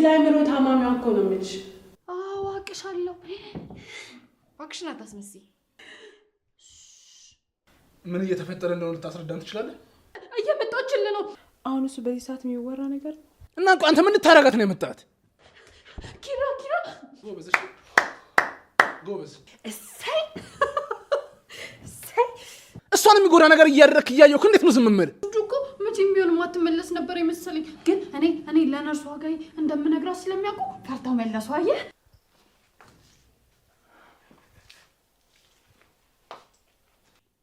የአእምሮ ታማሚዋ እኮ ነው የምልሽ። አዎ አውቅሻለሁ። እባክሽን አታስመስይ። ምን እየተፈጠረ እንደሆነ ልታስረዳን ትችላለህ? እየመጣችልህ ነው። አሁን እሱ በዚህ ሰዓት የሚወራ ነገር እና አንተ ምን ልታረጋት ነው የመጣት? ኪራ ጎበዝ ጎበዝ። እሰይ እሷን የሚጎዳ ነገር እያደረክ እያየሁ እንዴት ነው ዝም የምልህ? እኮ መቼም ቢሆን ማትመለስ ነበር የመሰለኝ። ግን እኔ ለነርሱ ዋጋዬ እንደምነግራት ስለሚያውቁ ፈርተው መለሱ። አየህ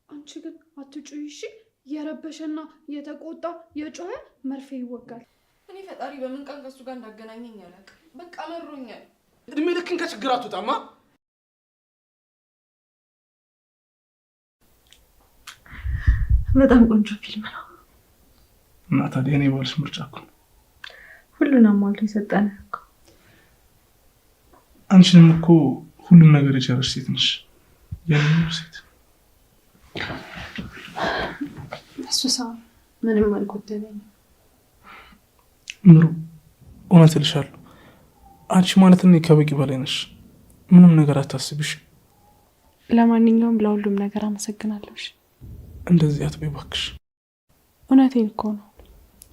አንቺ ግን አትጩይ እሺ። የረበሸና የተቆጣ የጮኸ መርፌ ይወጋል። እኔ ፈጣሪ በምን ቀን ከሱ ጋር እንዳገናኘኝ አላውቅም። በቃ መሮኛል። እድሜ ልክን ከችግር አትወጣማ። በጣም ቆንጆ ፊልም ነው። እና ታዲያ እኔ ባልሽ ምርጫ እኮ ሁሉን አሟልቶ የሰጠን እኮ። አንቺንም እኮ ሁሉም ነገር የቸረሽ ሴት ነሽ። የኔ ሴት እሱ ሰው ምንም አልጎደለኝም። ምሩ እውነት እልሻለሁ፣ አንቺ ማለት እኔ ከበቂ በላይ ነሽ። ምንም ነገር አታስብሽ። ለማንኛውም ለሁሉም ነገር አመሰግናለሁ። እንደዚህ አትበይ እባክሽ። እውነቴን እኮ ነው።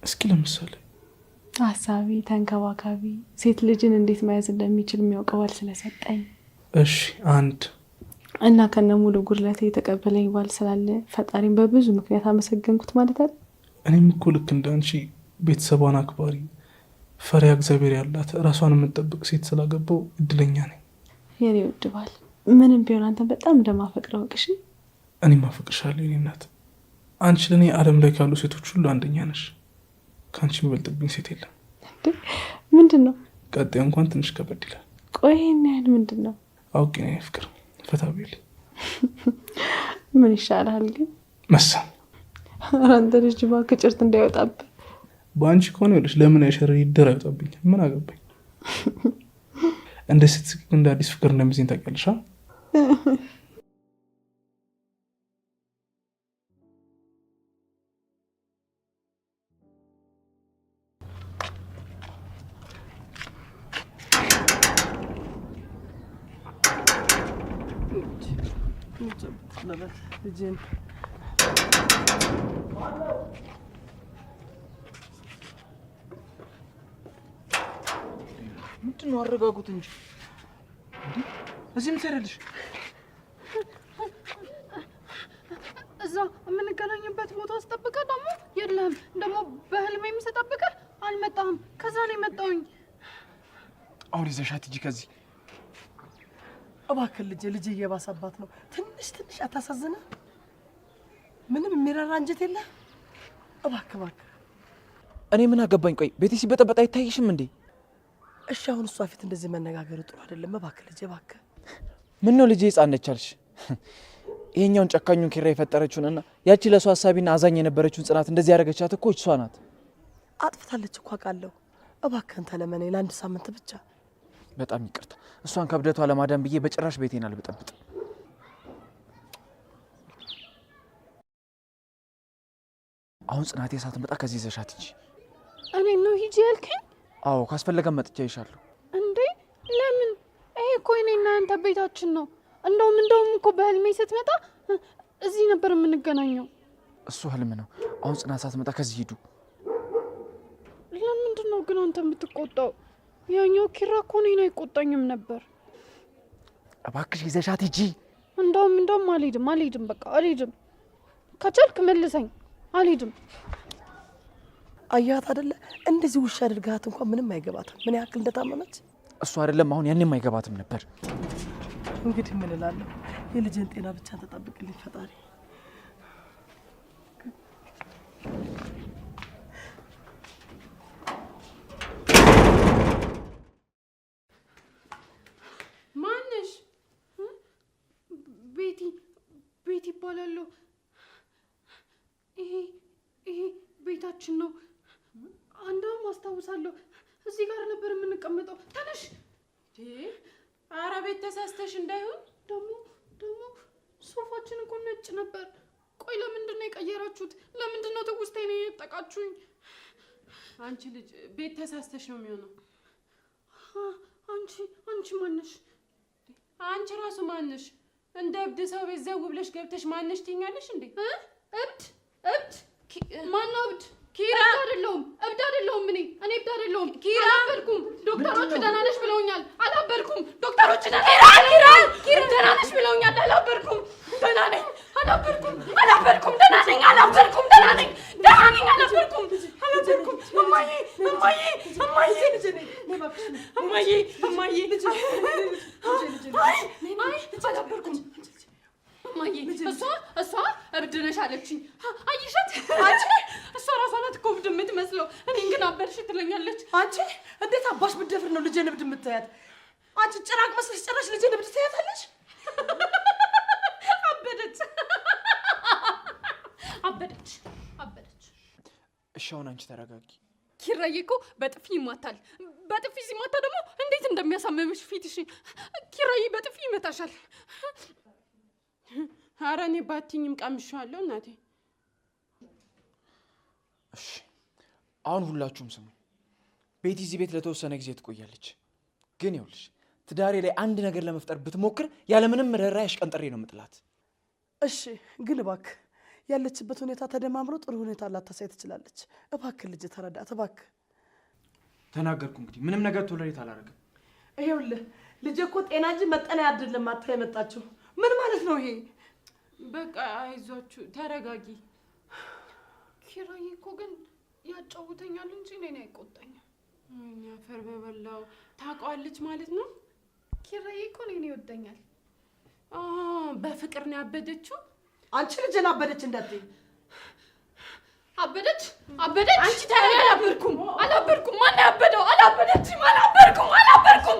እስኪ ለምሳሌ አሳቢ፣ ተንከባካቢ፣ ሴት ልጅን እንዴት መያዝ እንደሚችል የሚያውቅ ባል ስለሰጠኝ። እሺ አንድ እና ከነሙሉ ጉድለቴ የተቀበለኝ ባል ስላለ ፈጣሪን በብዙ ምክንያት አመሰገንኩት ማለት አይደል? እኔም እኮ ልክ እንዳንቺ ቤተሰቧን አክባሪ፣ ፈሪያ እግዚአብሔር ያላት ራሷን የምትጠብቅ ሴት ስላገባው እድለኛ ነኝ። የኔ ውድ ባል፣ ምንም ቢሆን አንተን በጣም እንደማፈቅረው እቅሽ። እኔም አፈቅርሻለሁ የኔ እናት። አንቺ ለእኔ ዓለም ላይ ካሉ ሴቶች ሁሉ አንደኛ ነሽ። ከአንቺ የሚበልጥብኝ ሴት የለም። ምንድን ነው? ቀጣዩ እንኳን ትንሽ ከበድ ይላል። ቆይ ይሄን ያህል ምንድን ነው? አውቄ ነው ፍቅር ፈታ ቢል ምን ይሻላል ግን መሳም። አንተ ልጅ እባክህ ጭርት እንዳይወጣብህ። በአንቺ ከሆነ ይኸውልሽ ለምን አይሸር ይደር አይወጣብኝ። ምን አገባኝ? እንደ ስትስቅ እንደ አዲስ ፍቅር እንደሚዜን ታውቂያለሽ። ምንድን ነው? አረጋጉት እንጂ እዚህ ምን ትሰሪያለሽ? እዛ የምንገናኝበት ቦታ አስጠብቀ ደግሞ የለህም። ደግሞ በህልሜ የምስጠብቀ አልመጣህም። ከዛ ነው የመጣሁኝ። አሁን ይዘሻት ሂጂ ከዚህ። እባክህ ልጄ እየባሰባት ነው። ትንሽ አታሳዝነ? ምንም የሚራራ አንጀት የለ? እባክህ እኔ ምን አገባኝ? ቆይ ቤቴ ሲበጠበጥ አይታይሽም እንዴ? እሺ አሁን እሷ ፊት እንደዚህ መነጋገር ጥሩ አይደለም። እባክህ ልጄ እባክህ። ምን ነው ልጄ ህፃን ነች አልሽ? ይሄኛውን ጨካኙን ኪራ የፈጠረችውንና ያቺ ለሷ ሐሳቢና አዛኝ የነበረችውን ጽናት እንደዚህ ያደረገቻት እኮ እሷ ናት። አጥፍታለች እኮ አውቃለሁ። እባክህን ተለመነኝ ለአንድ ሳምንት ብቻ። በጣም ይቅርታ። እሷን ከብደቷ ለማዳን ብዬ በጭራሽ ቤቴን አልበጠብጥ። አሁን ጽናቴ ሳትመጣ ከዚህ ይዘሻት ሂጂ። እኔ ነው ሂጂ ያልከኝ? አዎ ካስፈለገም መጥቻ ይሻለሁ። እንዴ ለምን? ይሄ እኮ እኔና አንተ ቤታችን ነው። እንደውም እኮ በህልሜ ስትመጣ እዚህ ነበር የምንገናኘው። እሱ ህልም ነው። አሁን ጽናት ሳትመጣ ከዚህ ሂዱ። ለምንድን ነው ግን አንተ የምትቆጣው? ያኛው ኪራ እኮ እኔን አይቆጣኝም ነበር። እባክሽ ይዘሻት ሂጂ። እንደውም አልሄድም። በቃ አልሄድም። ከቻልክ መልሰኝ። አልሄድም። አያት አይደለ? እንደዚህ ውሻ አድርጋት እንኳን ምንም አይገባትም ምን ያክል እንደታመመች። እሱ አይደለም አሁን ያኔም አይገባትም ነበር። እንግዲህ ምን እላለሁ? የልጅን ጤና ብቻ ተጠብቅልኝ ፈጣሪ። ማነሽ? ቤቲ ይባላለሁ። ይሄ ቤታችን ነው። አንዳውም አስታውሳለሁ እዚህ ጋር ነበር የምንቀመጠው። ተነሽ። ኧረ ቤት ተሳስተሽ እንዳይሆን። ደግሞ ሶፋችን እኮ ነጭ ነበር። ቆይ ለምንድን ነው የቀየራችሁት? ለምንድን ነው ትውስታዬን የነጠቃችሁኝ? አንቺ ልጅ ቤት ተሳስተሽ ነው የሚሆነው። አንቺ ማነሽ? አንቺ ራሱ ማነሽ? እንደ እብድ ሰው ቤት ዘው ብለሽ ገብተሽ ማነሽ ትይኛለሽ እንዴ? እብድ ማነው እብድ? ኪራ እብድ አይደለሁም እኔ እብድ አይደለሁም። ኪራ አላበድኩም። ዶክተሮች ደህና ነሽ ብለውኛል። አላበድኩም። ዶክተሮች ደህና ነሽ ብለውኛል። አላበድኩም። ደህና ነኝ። አላበድኩም። ደህና ነኝ። አላበድኩም። ደህና ነኝ። አላበድኩም። እማዬ አላበድኩም። እማዬ እሷ እብድ ነሽ አለችኝ። አይሻት አንቺ እሷ ራሷ ናት እኮ እብድ የምትመስለው። እኔን ግን አበድሽ ትለኛለች። አንቺ እንዴት አባሽ ብትደፍር ነው ልጄን እብድ የምታያት? አንቺ ጭራቅ መስለሽ ጭራሽ ልጄን እብድ ትያታለሽ? አበደች። እሺ አሁን አንቺ ተረጋጊ። ኪራዬ እኮ በጥፊ ይማታል። በጥፊ ሲማታ ደግሞ እንዴት እንደሚያሳምምሽ ፊትሽ። ኪራዬ በጥፊ ይመታሻል። ኧረ እኔ ባትይኝም ቀምሻለሁ እናቴ። እሺ አሁን ሁላችሁም ስሙ። ቤቲ እዚህ ቤት ለተወሰነ ጊዜ ትቆያለች። ግን ይኸውልሽ ትዳሬ ላይ አንድ ነገር ለመፍጠር ብትሞክር ያለምንም ርኅራኄ አሽቀንጥሬ ነው የምጥላት። እሺ ግን እባክህ ያለችበት ሁኔታ ተደማምሮ ጥሩ ሁኔታ ላታሳይ ትችላለች። እባክህ ልጅ ተረዳት እባክህ። ተናገርኩ እንግዲህ ምንም ነገር ቶለሬት አላደርግም። ይኸውልህ ልጅ እኮ ጤና እንጂ መጠለያ አይደለም አታ የመጣችው። ምን ማለት ነው ይሄ? በቃ አይዟችሁ ተረጋጊ። ኪራዬ እኮ ግን ያጫውተኛል እንጂ እኔን አይቆጣኝም። እኛ አፈር በበላው ታውቀዋለች ማለት ነው። ኪራዬ እኮ እኔን ይወደኛል። በፍቅር ነው ያበደችው። አንቺ ልጅን አበደች እንዳትይ። አበደች አንቺ ታዲያ አላበድኩም። ማን ያበደው? አላበደችም። አላበድኩም። አላበድኩም።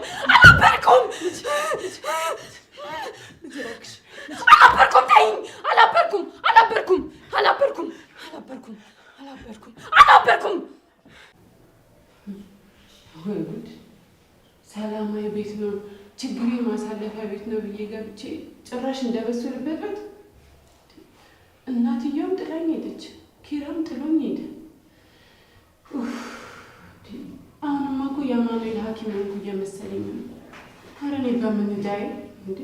ተይኝ። አላበድኩም። ወይ ጉድ! ሰላማዊ ቤት ነው ችግሬ ማሳለፊያ ቤት ነው ብዬ ገብቼ ጭራሽ እንደበሰለበት ቤት። እናትየውም ጥላኝ ሄደች፣ ኪራም ጥሎኝ ሄደ። አሁንማ እኮ የአማኑኤል ሐኪም ነው እየመሰለኝ ነው። ኧረ እኔ በምን እዳዬ እንዴ!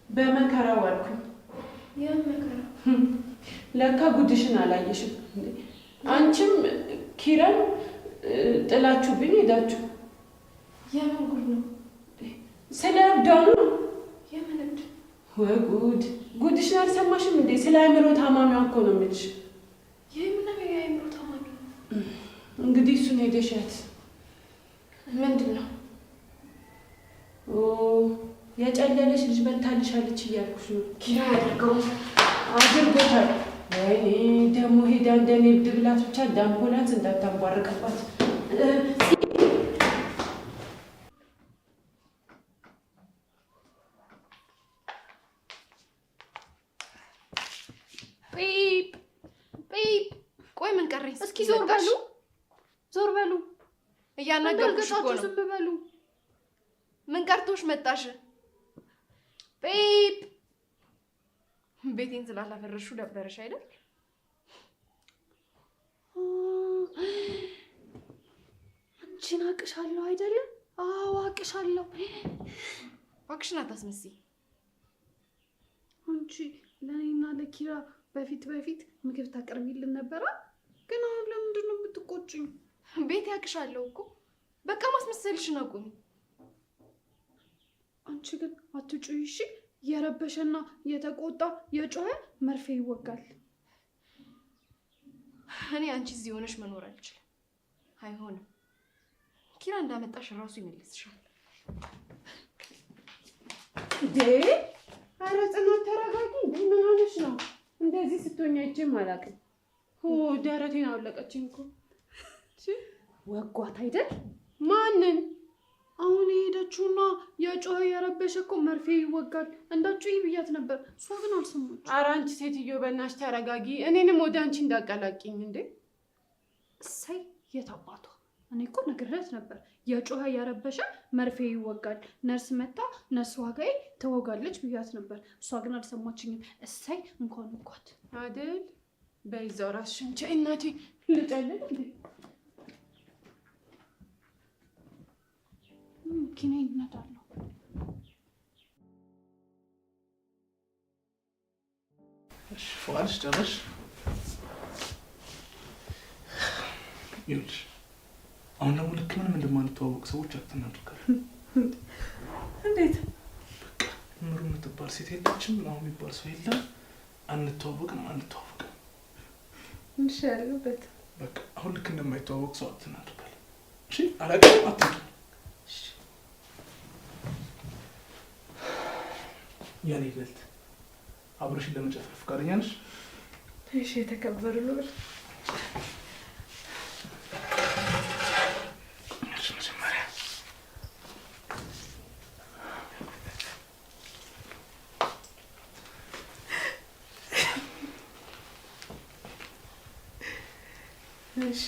በመከራ ዋልኩኝ። የመከራ ለካ ጉድሽን አላየሽም። አንቺም ኪራን ጥላችሁብኝ ሄዳችሁ። የምን ጉድ ነው? ስለ እብዳው ነው። የምን እብድ? ወይ ጉድ! ጉድሽን አልሰማሽም እንዴ? ስለ አእምሮ ታማሚዋ እኮ ነው የምልሽ። የምን የአእምሮ ታማሚ? እንግዲህ እሱን ሄደሽ ያት። ምንድን ነው? የጨለለሽ ልጅ መታልሻለች እያልኩሽ ነው። ኪራ ያደርገው አድርጎታል። ወይኔ ደግሞ ሄዳ እንደኔ እብድ ብላት ብቻ እንደ አምቡላንስ እንዳታንቧርቅባት። ጲፕ ቆይ ምን ቀረኝ? እስኪ ዞር በሉ። እያናገርኩሽ እኮ ነው። ዝም በሉ። ምን ቀርቶሽ መጣሽ? ጲፕ ቤቴን ስላላፈረሹ ደበረሽ አይደል? አንቺን አቅሻለሁ አይደለም? አዎ አቅሻለሁ። እባክሽን አታስመስይ። አንቺ ለእኔና ለኪራ በፊት ምግብ ታቀርቢልን ነበራ? ግን አሁን ለምንድን ነው የምትቆጭኝ? ቤት ያቅሻለሁ እኮ። በቃ ማስመሰልሽን አቁሚ። አንቺ ግን አትጩይ እሺ? የረበሸና የተቆጣ የጮኸ መርፌ ይወጋል። እኔ አንቺ እዚህ ሆነሽ መኖር አልችልም። አይሆንም። ኪራ እንዳመጣሽ ራሱ ይመልስሻል። ኧረ ጽናት ተረጋጊ። ምን ሆነሽ ነው? እንደዚህ ስትሆኝ አይቼም አላውቅም። ደረቴን አወለቀችኝ እኮ። ወጓት አይደል? ማንን? አሁን የሄደችውና የጮኸ የረበሸ እኮ መርፌ ይወጋል እንዳትጮይ ብያት ነበር። እሷ ግን አልሰማችም። ኧረ አንቺ ሴትዮ በእናትሽ ተረጋጊ። እኔንም ወደ አንቺ እንዳቀላቂኝ እንዴ። እሰይ የታባቷ እኔ እኮ ነግሬያት ነበር። የጮኸ ያረበሸ መርፌ ይወጋል፣ ነርስ መታ ነርስ ዋጋዬ ትወጋለች ብያት ነበር። እሷ ግን አልሰማችኝም። እሰይ እንኳን እንኳት አይደል? በይዛው ራስሽን ቻይ እናቴ። ልጨልል እንዴ? መኪና ይነዳለሁ። እሺ ፏልሽ ጨረሽ? ይኸውልሽ አሁን ደግሞ ልክ ምንም እንደማንተዋወቅ ሰዎች አትናደርጋል። እንዴት? በቃ ምሩ የምትባል ሴት የለችም፣ አሁን የሚባል ሰው የለም። አንተዋወቅም። እሺ ያለበት በቃ አሁን ልክ እንደማይተዋወቅ ሰው አትናደርጋል። እሺ አላውቅም አትናደርጋል። የኔ ልዕልት አብረሽን ለመጨፈር ፈቃደኛ ነሽ? እሺ የተከበሩ ልዑል እሺ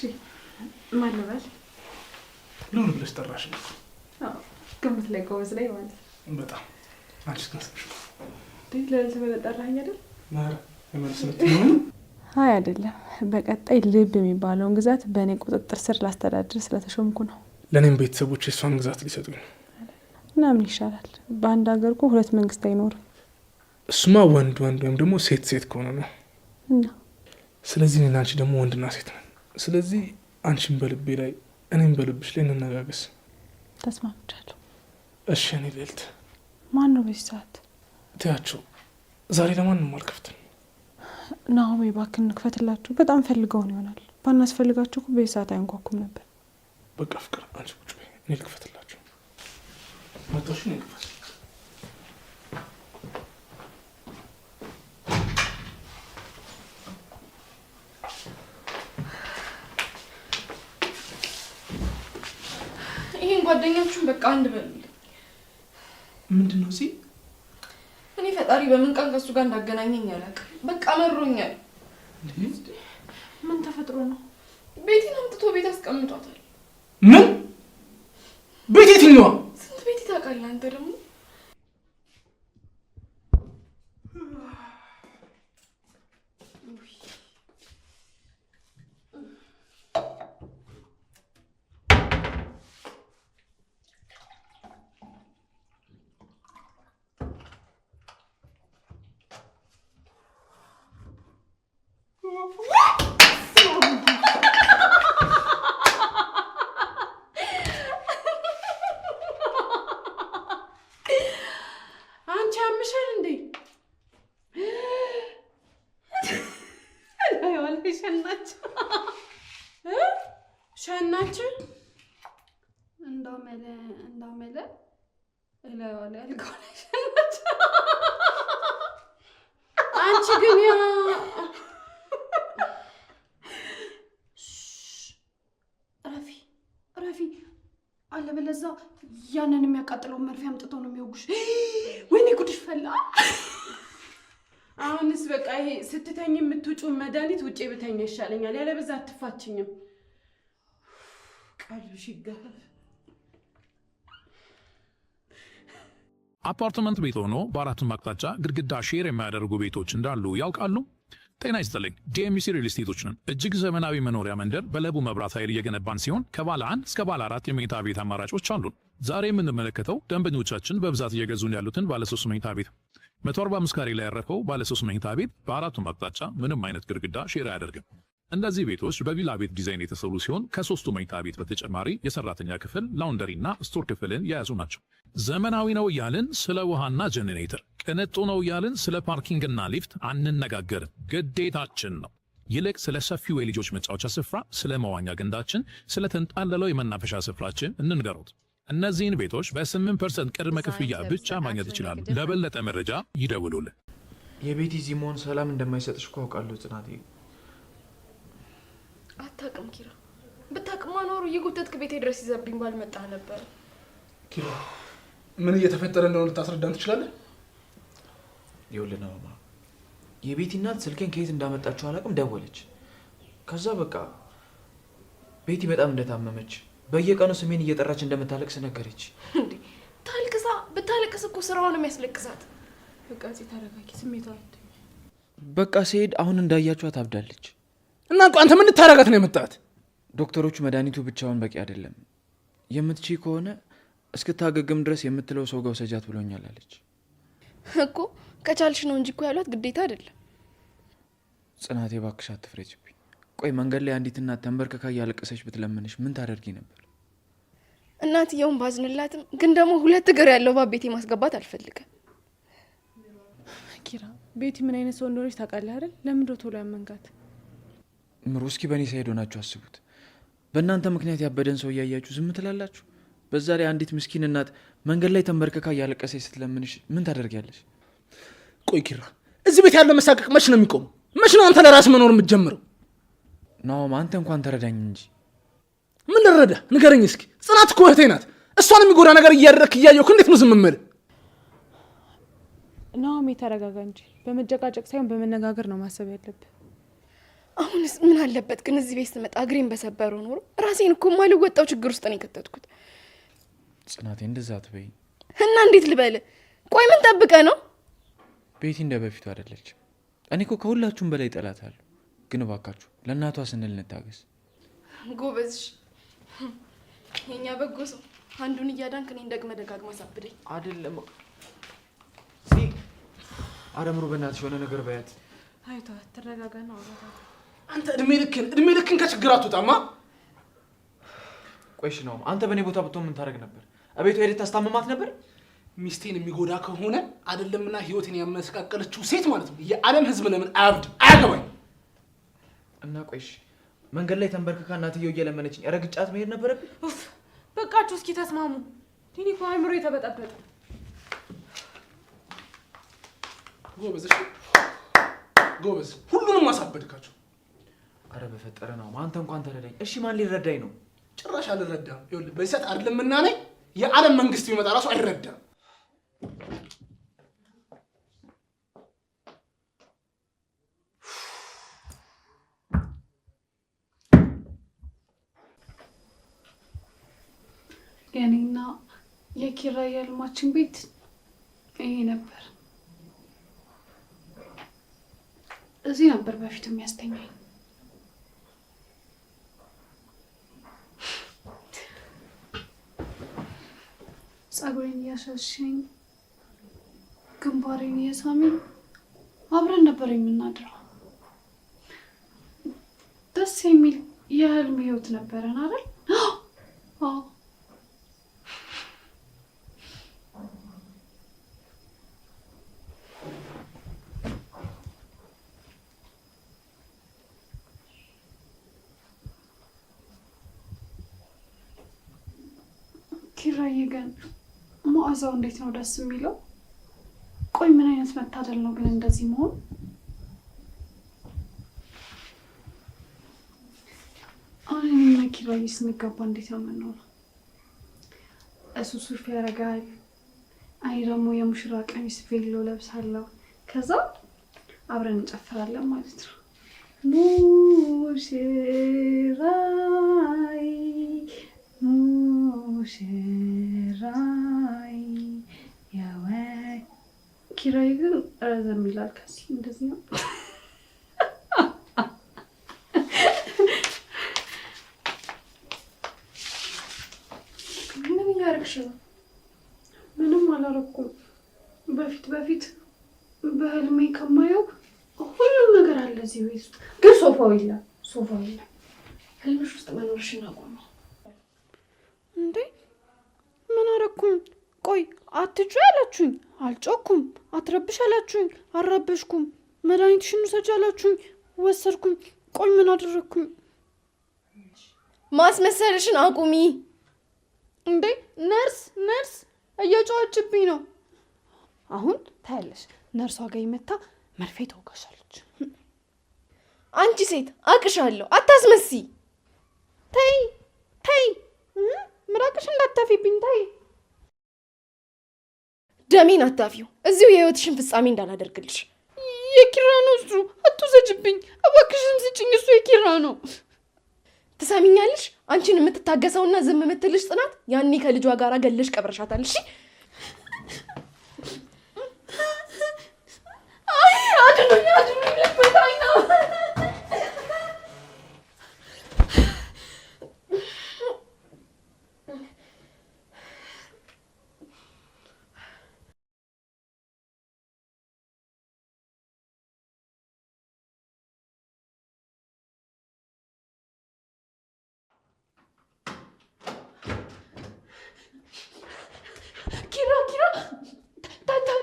ማን ልበል? ልዑል ብለሽ ጠራሽ ነው? አዎ ግምት ላይ ጎበዝ ላይ ማለት በጣም አንቺስ ከስሽ ልዕልት ብለህ ጠራኸኝ አይደል? ማራ የመልስነት አይ አይደለም። በቀጣይ ልብ የሚባለውን ግዛት በእኔ ቁጥጥር ስር ላስተዳድር ስለተሾምኩ ነው። ለእኔም ቤተሰቦች የእሷን ግዛት ሊሰጡኝ ነው። እና ምን ይሻላል? በአንድ ሀገር እኮ ሁለት መንግስት አይኖርም። እሱማ ወንድ ወይም ደግሞ ሴት ከሆነ ነው። እና ስለዚህ እኔና አንቺ ደግሞ ወንድና ሴት ነን። ስለዚህ አንቺን በልቤ ላይ እኔም በልብሽ ላይ እንነጋገስ። ተስማምቻለሁ። እሺ እኔ ልዕልት። ማን ነው በዚህ ሰዓት? ትያቸው ዛሬ ለማንም አልከፍትም። ናሆሜ እባክህ እንክፈትላችሁ። በጣም ፈልገውን ይሆናል። ባናስፈልጋችሁ እኮ በዚህ ሰዓት አይንኳኩም ነበር። በቃ ፍቅር አንቺ ቁጭ በይ፣ እኔ ልክፈትላችሁ። መጣሽ ነው ልክፈት። ይሄን ጓደኛችሁን በቃ አንድ በሉልኝ። ምንድን ነው እዚህ? እኔ ፈጣሪ በምን ቀን ከሱ ጋር እንዳገናኘኝ አላውቅም። በቃ መሮኛል። ምን ተፈጥሮ ነው? ቤቴን አምጥቶ ቤት አስቀምጧታል። ምን ቤት? የትኛዋ? ስንት ቤት ታውቃለህ አንተ ደግሞ? አንቺ ያምሻል እንዴ? አይዋል ሸናች ሸናች እንዳመለ እላዋለ ያልከው ሸናች። አንቺ ግን ያ ረፊ አለበለዛ ያንን የሚያቃጥለውን መርፌ አምጥተው ነው የሚወጉሽ። ወይኔ ጉድሽ ፈላ። አሁንስ በቃ ይሄ ስትተኝ የምትውጪው መድኃኒት ውጪ ብተኛ ይሻለኛል። ያለበዛ አትፋችኝም። ቀልብሽ ይገፈፍ። አፓርትመንት ቤት ሆኖ በአራቱም አቅጣጫ ግድግዳ ሼር የሚያደርጉ ቤቶች እንዳሉ ያውቃሉ? ጤና ይስጥልኝ። ዲኤምሲ ሪል ስቴቶች ነን። እጅግ ዘመናዊ መኖሪያ መንደር በለቡ መብራት ኃይል እየገነባን ሲሆን ከባለ 1 እስከ ባለ 4 የመኝታ ቤት አማራጮች አሉን። ዛሬ የምንመለከተው ደንበኞቻችን በብዛት እየገዙን ያሉትን ባለ 3 መኝታ ቤት 145 ካሬ ላይ ያረፈው ባለ 3 መኝታ ቤት በአራቱም አቅጣጫ ምንም አይነት ግድግዳ ሼር አያደርግም። እነዚህ ቤቶች በቪላ ቤት ዲዛይን የተሰሩ ሲሆን ከ3ቱ መኝታ ቤት በተጨማሪ የሰራተኛ ክፍል፣ ላውንደሪ እና ስቶር ክፍልን የያዙ ናቸው። ዘመናዊ ነው እያልን ስለ ውሃና ጄኔሬተር፣ ቅንጡ ነው እያልን ስለ ፓርኪንግና ሊፍት አንነጋገርም፣ ግዴታችን ነው። ይልቅ ስለ ሰፊው የልጆች መጫወቻ ስፍራ፣ ስለ መዋኛ ገንዳችን፣ ስለ ተንጣለለው የመናፈሻ ስፍራችን እንንገሩት። እነዚህን ቤቶች በ8% ቅድመ ክፍያ ብቻ ማግኘት ይችላሉ። ለበለጠ መረጃ ይደውሉልን። የቤቲ እዚህ መሆን ሰላም እንደማይሰጥሽ እኮ አውቃለሁ ጽናቴ። አታውቅም ኪራ። ብታውቅማ ኖሮ እየጎተትክ ቤቴ ድረስ ይዘብኝ ባልመጣህ ነበር። ኪራ ምን እየተፈጠረ እንደሆነ ልታስረዳን ትችላለህ? ይኸውልህ ነው ማማ፣ የቤቲ እናት ስልኬን ከየት እንዳመጣችው አላውቅም፣ ደወለች። ከዛ በቃ ቤቲ በጣም እንደታመመች በየቀኑ ስሜን እየጠራች እንደምታለቅስ ነገረች። እንዴ ታልቅሳ ብታለቅስ እኮ ስራውን የሚያስለቅሳት። በቃ እዚህ ተረጋጊ፣ ስሜቷ በቃ ሲሄድ አሁን እንዳያችኋት አብዳለች። እና አንተ ምን ልታረጋት ነው የመጣት? ዶክተሮቹ መድኃኒቱ ብቻውን በቂ አይደለም፣ የምትችይ ከሆነ እስክታገግም ድረስ የምትለው ሰው ጋር ውሰጃት ብሎኛል አለች። እኮ ከቻልሽ ነው እንጂ እኮ ያሏት ግዴታ አይደለም። ጽናቴ እባክሽ አትፍረጅብኝ። ቆይ መንገድ ላይ አንዲት እናት ተንበርክካ እያለቀሰች ብትለምንሽ ምን ታደርጊ ነበር? እናትየውን ባዝንላትም ግን ደግሞ 2 እግር ያለው ባቤቴ ማስገባት አልፈልግም። ኪራ ቤቲ ምን አይነት ሰው እንደሆነች ታውቃለህ አይደል? ለምን ቶሎ ያመንጋት? ምሩ እስኪ በእኔ ሳይድ ሆናችሁ አስቡት። በእናንተ ምክንያት ያበደን ሰው እያያችሁ ዝም ትላላችሁ? በዛ ላይ አንዲት ምስኪን እናት መንገድ ላይ ተንበርክካ እያለቀሰች ስትለምንሽ ምን ታደርጊያለሽ? ቆይ ኪራ እዚህ ቤት ያለ መሳቀቅ መች ነው የሚቆመው? መች ነው አንተ ለራስ መኖር የምትጀምረው? ናኦም አንተ እንኳን ተረዳኝ እንጂ። ምን ልረዳ ንገረኝ እስኪ። ጽናት እኮ እህቴ ናት። እሷን የሚጎዳ ነገር እያደረክ እያየሁ እንዴት ነው ዝም የምልህ? ናኦም ተረጋጋ እንጂ። በመጨቃጨቅ ሳይሆን በመነጋገር ነው ማሰብ ያለብህ። አሁንስ ምን አለበት ግን እዚህ ቤት ስመጣ እግሬን በሰበረው ኖሮ ራሴን እኮ ማልወጣው ችግር ውስጥ ነው የከተትኩት። ጽናቴ እንደዛ አትበይ። እና እንዴት ልበል? ቆይ ምን ጠብቀ ነው? ቤቲ እንደ በፊቱ አይደለች። እኔ እኮ ከሁላችሁም በላይ እጠላታለሁ። ግን እባካችሁ ለእናቷ ስንል እንታገስ። ጎበዝሽ። የኛ በጎ ሰው አንዱን እያዳንክ እኔን ደጋግማ ሳብደኝ አይደለም። አረምሩ በእናትሽ የሆነ ነገር በያት። አይቷ ተረጋጋና አውራታ። አንተ እድሜ ልክን ከችግር አትወጣማ። ቆይሽ ነው አንተ በእኔ ቦታ ብትሆን ምን ታደርግ ነበር? አቤቱ ሄደህ ታስታምማት ነበር? ሚስቴን የሚጎዳ ከሆነ አይደለምና ህይወቴን ያመሰቃቀለችው ሴት ማለት ነው የዓለም ህዝብ ለምን አያብድ? አያገባኝ። እና ቆይሽ መንገድ ላይ ተንበርክካ እናትየው እየለመነችኝ ረግጫት መሄድ ነበረብኝ? በቃችሁ እስኪ ተስማሙ። እኔ እኮ አእምሮ የተበጠበጠ። ጎበዝ ሁሉንም አሳበድካቸው። አረ በፈጠረ ነው አንተ እንኳን ተረዳኝ። እሺ ማን ሊረዳኝ ነው? ጭራሽ አልረዳም። ይኸውልህ በዚህ ሰዓት አይደለምና ነኝ የዓለም መንግስት ቢመጣ ራሱ አይረዳም። የኔና የኪራ የህልማችን ቤት ይሄ ነበር። እዚህ ነበር በፊት የሚያስተኛኝ። ጸጉሬን እያሻሸኝ ግንባሬን እየሳመኝ አብረን ነበር የምናድረው። ደስ የሚል የህልም ህይወት ነበረን አይደል? አዎ። ኪራዬ ግን መዓዛው እንዴት ነው ደስ የሚለው። ቆይ ምን አይነት መታደል ነው ግን እንደዚህ መሆን። አሁን እኔና ኪራዬ ስንገባ እንዴት ነው የምንሆነው? እሱ ሱፍ ያደርጋል፣ እኔ ደግሞ የሙሽራ ቀሚስ ቬሎ ለብሳለሁ። ከዛ አብረን እንጨፍራለን ማለት ነው። ሙሽራይ ሙሽራይ ያወ ኪራይ ግን ረዘም ይላል። ከዚህ እንደዚህ ነው። ምን እያደረግሽ ነው? ምንም አላረኩም። በፊት በህልሜ ከማየው ሁሉም ነገር አለ እዚህ ቤት ውስጥ፣ ግን ሶፋው የለም። ህልምሽ ውስጥ መኖርሽን አቆመ። እንዴ ምን አረኩኝ? ቆይ አትጩ ያላችሁኝ አልጮኩም፣ አትረብሽ ያላችሁኝ አልረበሽኩም፣ መድኃኒትሽን ውሰጂ ያላችሁኝ ወሰድኩኝ። ቆይ ምን አደረኩኝ? ማስመሰልሽን አቁሚ። እንዴ ነርስ እየጮኸችብኝ ነው። አሁን ታያለሽ፣ ነርሷ ጋር ይመታ መርፌ ተወጋሻለች። አንቺ ሴት አቅሻለሁ፣ አታስመሲ። ተይ ምራቅሽ እንዳታፊብኝ ተይ። ደሜን አታፊው፣ እዚሁ የህይወትሽን ፍጻሜ እንዳላደርግልሽ። የኪራ ነው እሱ፣ አትውሰጅብኝ እባክሽን፣ ስጭኝ። እሱ የኪራ ነው። ትሰሚኛለሽ? አንቺን የምትታገሰውና ዝም የምትልሽ ጽናት ያኔ ከልጇ ጋር ገለሽ ቀብረሻታል። እሺ አይ አድኑኝ ልትመታኝ ነው።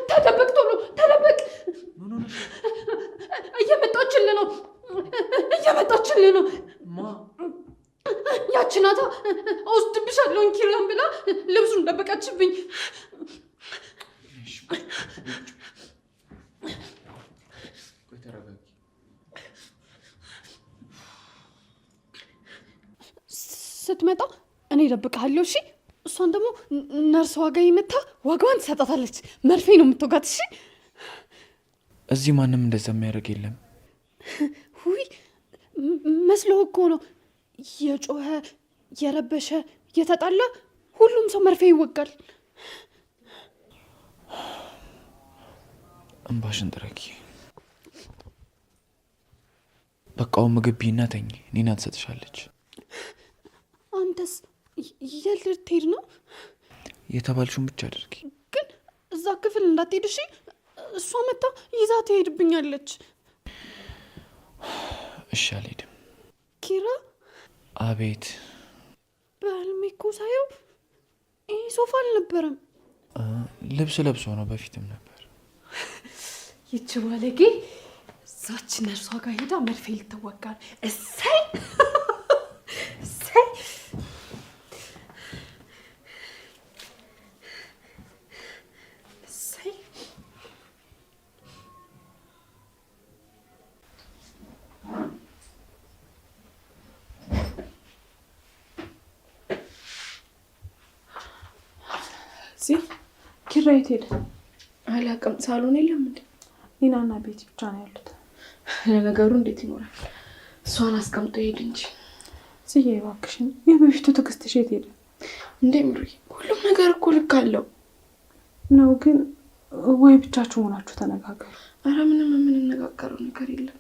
ተደበቅ፣ ቶሎ ተደበቅ። እየመጣችልህ ነው። ያቺ ናታ እወስድብሻለሁ ኪራን ብላ ልብሱን ደበቀችብኝ። ስትመጣ እኔ እደብቅሃለሁ። እሺ? እሷን ደግሞ ነርስ ዋጋ ይመታ ዋጋዋን ትሰጣታለች። መርፌ ነው የምትወጋት። እሺ? እዚህ ማንም እንደዛ የሚያደርግ የለም። ውይ መስሎህ እኮ ነው። የጮኸ የረበሸ የተጣላ ሁሉም ሰው መርፌ ይወጋል። እንባሽን ጥረጊ። በቃው ምግብ ቢና ተኝ። ኒና ትሰጥሻለች። አንተስ የት ልትሄድ ነው? የተባልሽውን ብቻ አድርጊ። ግን እዛ ክፍል እንዳትሄድ እሺ? እሷ መታ ይዛ ትሄድብኛለች። እሺ አልሄድም። ኪራ። አቤት። በህልሜ እኮ ሳየው ይህ ሶፋ አልነበረም። ልብስ ለብሶ ነው። በፊትም ነበር። ይቺ ባለጌ እዛች ነርሷ ጋር ሄዳ መርፌ ልትወጋ ነው። እሰይ እሰይ። ኪራ የት ሄደ? አላውቅም። ሳሎን የለም እንዴ? ኒናና ቤቲ ብቻ ነው ያሉት። ለነገሩ እንዴት ይኖራል? እሷን አስቀምጦ ሄድ እንጂ። ጽዬ እባክሽን፣ የበፊቱ ትዕግስትሽ የት ሄደ? እንዴ ምሩዬ፣ ሁሉም ነገር እኮ ልክ አለው ነው። ግን ወይ ብቻችሁ ሆናችሁ ተነጋገሩ። አረ ምንም የምንነጋገረው ነገር የለም።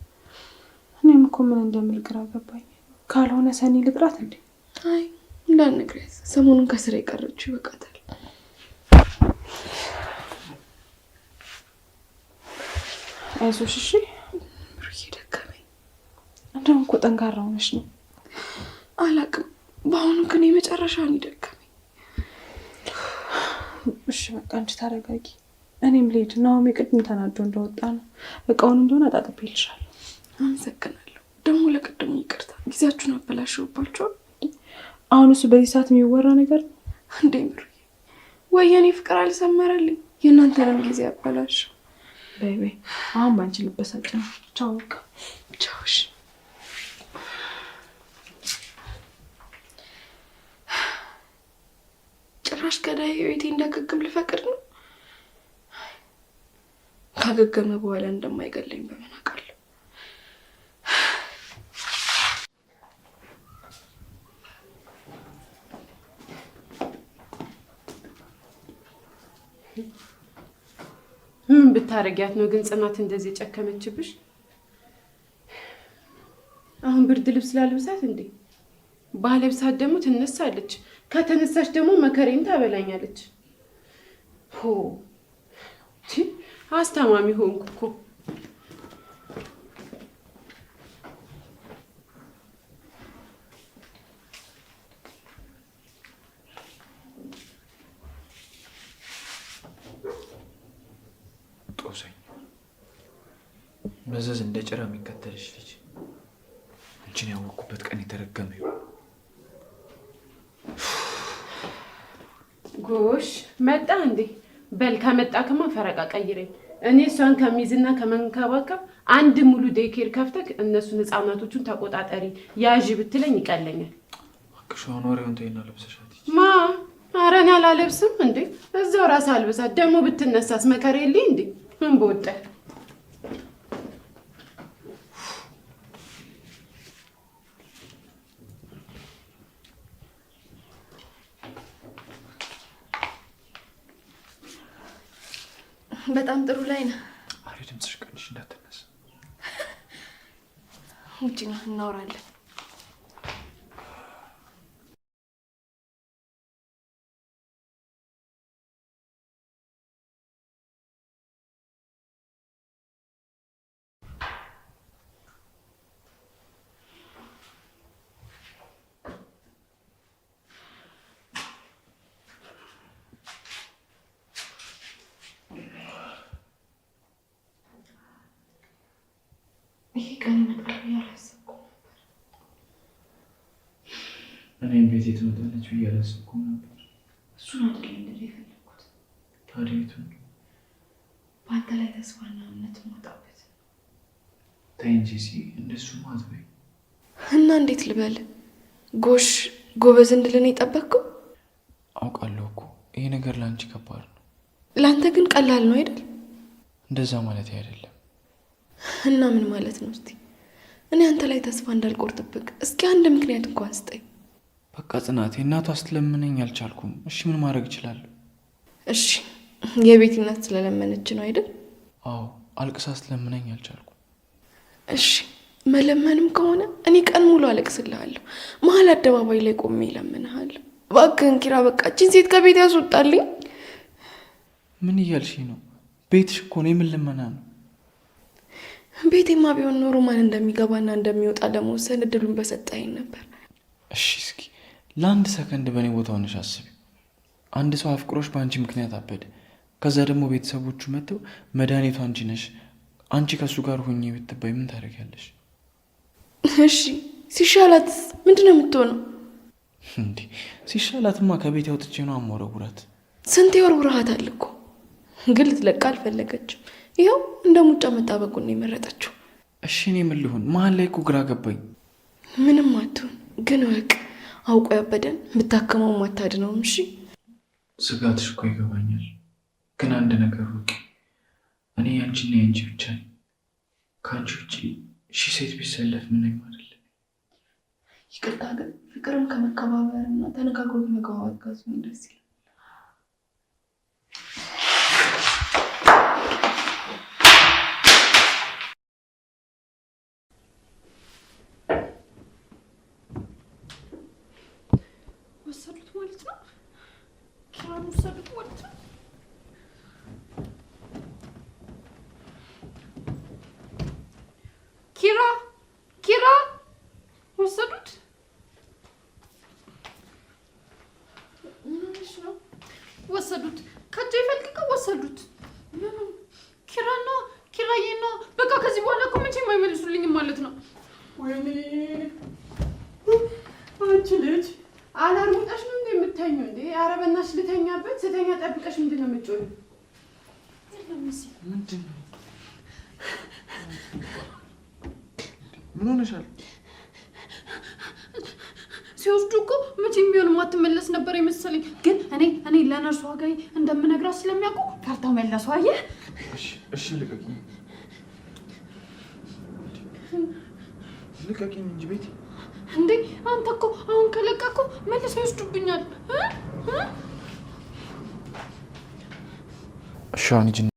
እኔም እኮ ምን እንደምል ግራ ገባኝ። ካልሆነ ሰኒ ልጥራት እንዴ? አይ እንዳትነግሪያት፣ ሰሞኑን ከስራ የቀረችው ይበቃታል። አይዞሽ እሺ። ምሩዬ ደከመኝ። እንደውም እኮ ጠንካራ ሆነሽ ነው። አላውቅም፣ በአሁኑ ግን የመጨረሻ ነው ደከመኝ። እሺ በቃ አንቺ ታረጋጊ። እኔም ልሄድ። ናሆም ቅድም ተናዶ እንደወጣ ነው። እቃውን እንደሆነ አጣጥቤልሻለሁ። አመሰግናለሁ። ደግሞ ለቅድሙ ይቅርታ፣ ጊዜያችሁን አበላሽባችሁ። አሁን እሱ በዚህ ሰዓት የሚወራ ነገር ነው እንዴ? ምሩዬ ወይ የኔ ፍቅር አልሰመረልኝ፣ የእናንተንም ጊዜ አበላሽ። በይ በይ፣ አሁን ባንቺ ልበሳጭ ነው። ቻው በቃ ቻውሽ። ጭራሽ ገዳይ ቤቴ እንዳገግም ልፈቅድ ነው። ካገገመ በኋላ እንደማይገለኝ በምን አውቃለሁ? ምን ብታረጊያት ነው ግን ጽናት እንደዚህ ጨከመችብሽ? አሁን ብርድ ልብስ ላልብሳት እንዴ? ባለብሳት ደግሞ ትነሳለች። ከተነሳች ደግሞ መከሬን ታበላኛለች። ሆ አስተማሚ ሆንኩ እኮ። ጦሰኝ መዘዝ እንደ ጭራ የሚከተልሽ ልጅ አንቺን ያወቅኩበት ቀን የተረገመ ይሁን። ጎሽ መጣ እንዴ? በል ከመጣክማ ፈረቃ ቀይረኝ። እኔ እሷን ከሚዝና ከመንከባከብ አንድ ሙሉ ዴኬር ከፍተክ እነሱን ህፃናቶቹን ተቆጣጠሪ ያዥ ብትለኝ ይቀለኛል። አክሽን ወሬውን ተይና ለብሰሻት ማ አረን ያላለብስም እንዴ? እዛው ራስ አልብሳት ደግሞ ብትነሳስ መከሬልኝ እንዴ? ምን በወጣ በጣም ጥሩ ላይ ነህ። አሬ ድምፅሽ ቀንሽ እንዳትነሳ። ውጪ ነው እናወራለን። ይሄ ቀን ይመጣል ብዬ አላሰብኩም ነበር። እኔም ቤቴ ትመጣለች ብዬ አላሰብኩም ነበር። እሱን አይደለም እንደዚህ የፈለግኩት። ታዲያ የቱን? በአንተ ላይ ተስፋና እምነት የማጣበት። ተይ እንጂ እንደሱማ አትበይ። እና እንዴት ልበል? ጎሽ ጎበዝ እንድልን የጠበቅከው? አውቃለሁ እኮ ይሄ ነገር ለአንቺ ከባድ ነው። ለአንተ ግን ቀላል ነው አይደል? እንደዛ ማለት አይደለም። እና ምን ማለት ነው? እስቲ እኔ አንተ ላይ ተስፋ እንዳልቆርጥብቅ እስኪ አንድ ምክንያት እንኳን ስጠኝ። በቃ ጽናቴ እናቷ ስትለምነኝ አልቻልኩም። እሺ ምን ማድረግ እችላለሁ? እሺ የቤት እናት ስለለመነች ነው አይደል? አዎ አልቅሳ ስትለምነኝ አልቻልኩም። እሺ መለመንም ከሆነ እኔ ቀን ሙሉ አለቅስልሃለሁ። መሀል አደባባይ ላይ ቆሜ እለምንሃለሁ። እባክህን ኪራ በቃ እችን ሴት ከቤት ያስወጣልኝ። ምን እያልሽ ነው? ቤትሽ እኮ ነው። የምን ልመና ነው? ቤቴማ ቢሆን ኖሮ ማን እንደሚገባና እንደሚወጣ ለመወሰን እድሉን በሰጠኸኝ ነበር። እሺ እስኪ ለአንድ ሰከንድ በእኔ ቦታ ሆነሽ አስቢ። አንድ ሰው አፍቅሮሽ በአንቺ ምክንያት አበደ። ከዛ ደግሞ ቤተሰቦቹ መጥተው መድኃኒቱ አንቺ ነሽ፣ አንቺ ከእሱ ጋር ሆኜ ብትባይ ምን ታደርጊያለሽ? እሺ ሲሻላትስ ምንድን ነው የምትሆነው? እንዴ ሲሻላትማ ከቤት ያውጥቼ ነው አሞረውራት። ስንት ወርውረሃታል እኮ ግን ልትለቃ አልፈለገችም። ይኸው እንደ ሙጫ መጣበቁን ነው የመረጠችው። እሺ እኔ ምን ልሁን? መሀል ላይ እኮ ግራ ገባኝ። ምንም አትሁን ግን ወቅ አውቆ ያበደን ብታከመው ማታድነውም። እሺ ስጋትሽ እኮ ይገባኛል። ግን አንድ ነገር ወቅ እኔ ያንቺና ያንቺ ብቻ ነኝ። ከአንቺ ውጭ ሴት ቢሰለፍ ምንም አይደለም። ይቅርታ ግን ፍቅርም ከመከባበርና ተነጋግሮ መግባባት ጋር ሲሆን ደስ ይላል። ወሰዱት ማለት ነው። ኪራን ወሰዱት ማለት ነው። ኪራ ወሰዱት። ምንሽ ነው? ወሰዱት። ከእጄ ፈልቅቀው ወሰዱት። ኪራዬና በቃ ከዚህ በኋላ እኮ መቼም አይመልሱልኝም ማለት ነው። ወይኔ አንቺ ልጅ አላርሙጣሽ ነው እንዴ የምታኘው እንዴ? ኧረ በእናትሽ ልተኛበት። ስተኛ ጠብቀሽ ምንድን ነው የምትጮይው? ምንድን ነው? ምን ሆነሻል? ሲወስዱ እኮ መቼም ቢሆን ማትመለስ ነበር የመሰለኝ። ግን እኔ ለነርሷ ጋር እንደምነግራት ስለሚያውቁ ፈርተው መለሱ። አየህ? እሺ ልቀቂኝ፣ ልቀቂኝ እንጂ ቤቲ። እንዴ አንተ እኮ አሁን ከለቀኩ መልሰው ይወስዱብኛል። እሺ አሁን ሂጂ።